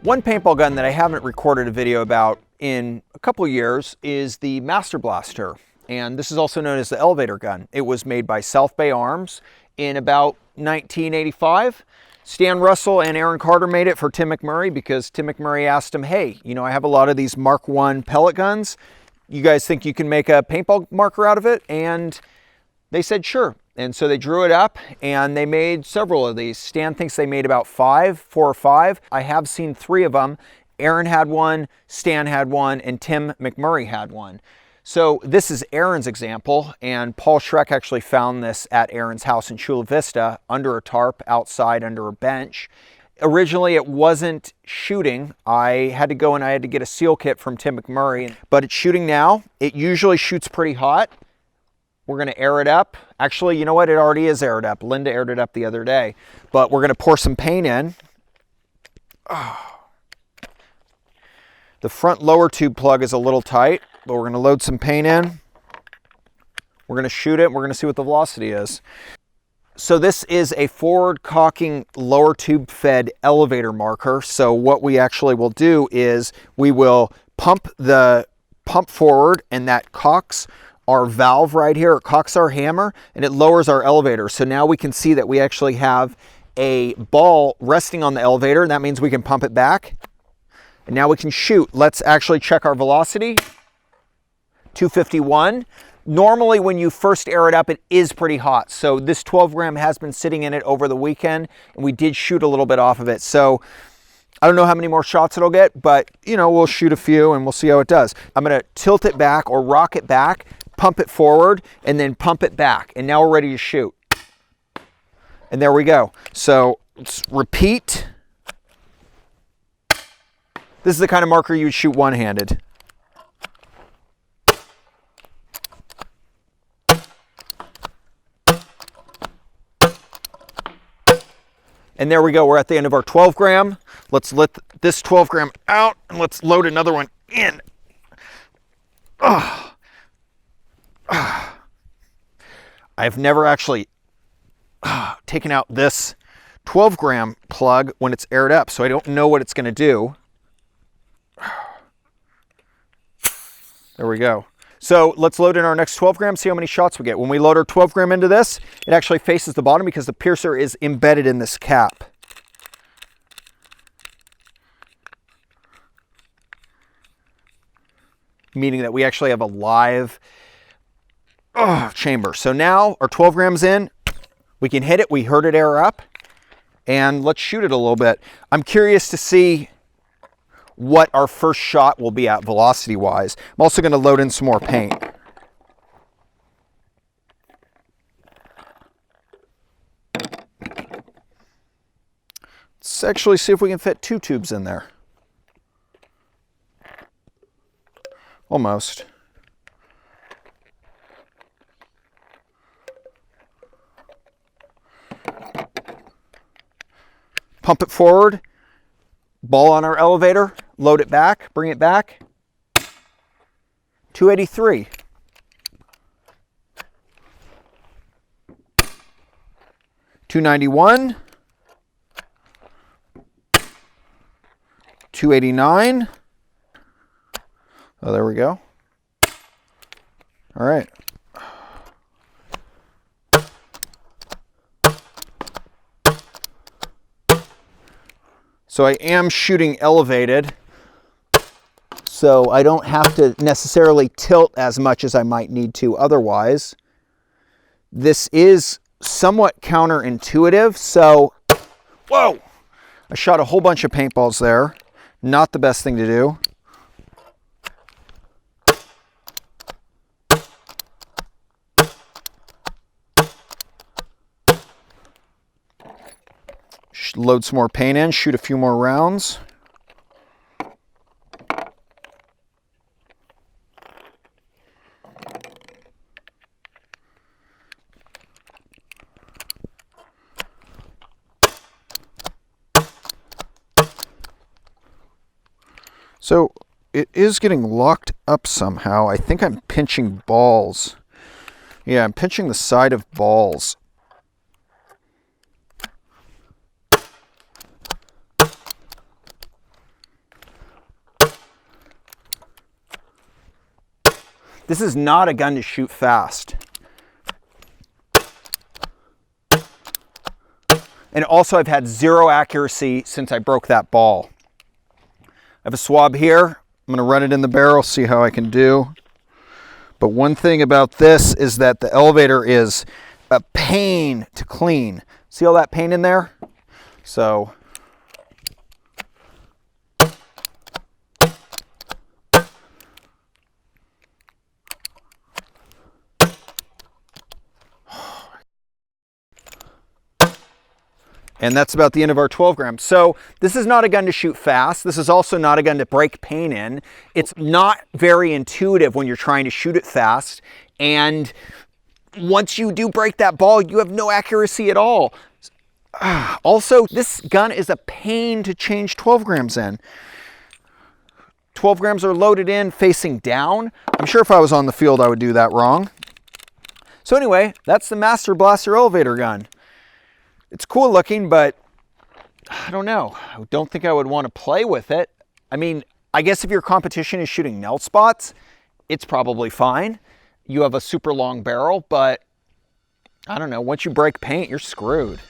One paintball gun that I haven't recorded a video about in a couple years is the Master Blaster. And this is also known as the elevator gun. It was made by South Bay Arms in about 1985. Stan Russell and Aaron Carter made it for Tim McMurray because Tim McMurray asked him, hey, you know, I have a lot of these Mark I pellet guns. You guys think you can make a paintball marker out of it? And they said, sure. And so they drew it up and they made several of these. Stan thinks they made about 4 or 5. I have seen 3 of them. Aaron had one, Stan had one, and Tim McMurray had one. So this is Aaron's example, and Paul Schreck actually found this at Aaron's house in Chula Vista under a tarp outside under a bench. Originally it wasn't shooting. I had to go and I had to get a seal kit from Tim McMurray, but it's shooting now. It usually shoots pretty hot. We're going to air it up. Actually, you know what? It already is aired up. Linda aired it up the other day. But we're going to pour some paint in. Oh. The front lower tube plug is a little tight, but we're going to load some paint in. We're going to shoot it. And we're going to see what the velocity is. So this is a forward cocking lower tube fed elevator marker. So what we actually will do is we will pump forward, and that cocks our valve right here. It cocks our hammer and it lowers our elevator. So now we can see that we actually have a ball resting on the elevator, and that means we can pump it back. And now we can shoot. Let's actually check our velocity. 251. Normally when you first air it up, it is pretty hot. So this 12 gram has been sitting in it over the weekend, and we did shoot a little bit off of it. So I don't know how many more shots it'll get, but you know, we'll shoot a few and we'll see how it does. I'm gonna tilt it back or rock it back, pump it forward, and then pump it back. And now we're ready to shoot. And there we go. So let's repeat. This is the kind of marker you would shoot one-handed. And there we go. We're at the end of our 12 gram. Let's let this 12 gram out and let's load another one in. I've never actually taken out this 12 gram plug when it's aired up, so I don't know what it's going to do. There we go. So let's load in our next 12 gram, see how many shots we get. When we load our 12 gram into this, it actually faces the bottom because the piercer is embedded in this cap. Meaning that we actually have a live chamber. So now our 12 grams in, we can hit it. We heard it air up, and let's shoot it a little bit. I'm curious to see what our first shot will be at velocity wise. I'm also going to load in some more paint. Let's actually see if we can fit 2 tubes in there. Almost. Pump it forward, ball on our elevator, load it back, bring it back. 283. $291. 289. Oh, there we go. All right. So I am shooting elevated, so I don't have to necessarily tilt as much as I might need to otherwise. This is somewhat counterintuitive, so, whoa! I shot a whole bunch of paintballs there. Not the best thing to do. Load some more paint in, shoot a few more rounds. So it is getting locked up somehow. I think I'm pinching balls. Yeah, I'm pinching the side of balls. This is not a gun to shoot fast. And also I've had zero accuracy since I broke that ball. I have a swab here. I'm gonna run it in the barrel, see how I can do. But one thing about this is that the elevator is a pain to clean. See all that paint in there? So, and that's about the end of our 12 grams. So this is not a gun to shoot fast. This is also not a gun to break paint in. It's not very intuitive when you're trying to shoot it fast. And once you do break that ball, you have no accuracy at all. Also, this gun is a pain to change 12 grams in. 12 grams are loaded in facing down. I'm sure if I was on the field, I would do that wrong. So anyway, that's the Master Blaster elevator gun. It's cool looking, but I don't know. I don't think I would want to play with it. I mean, I guess if your competition is shooting nail spots, it's probably fine. You have a super long barrel, but I don't know. Once you break paint, you're screwed.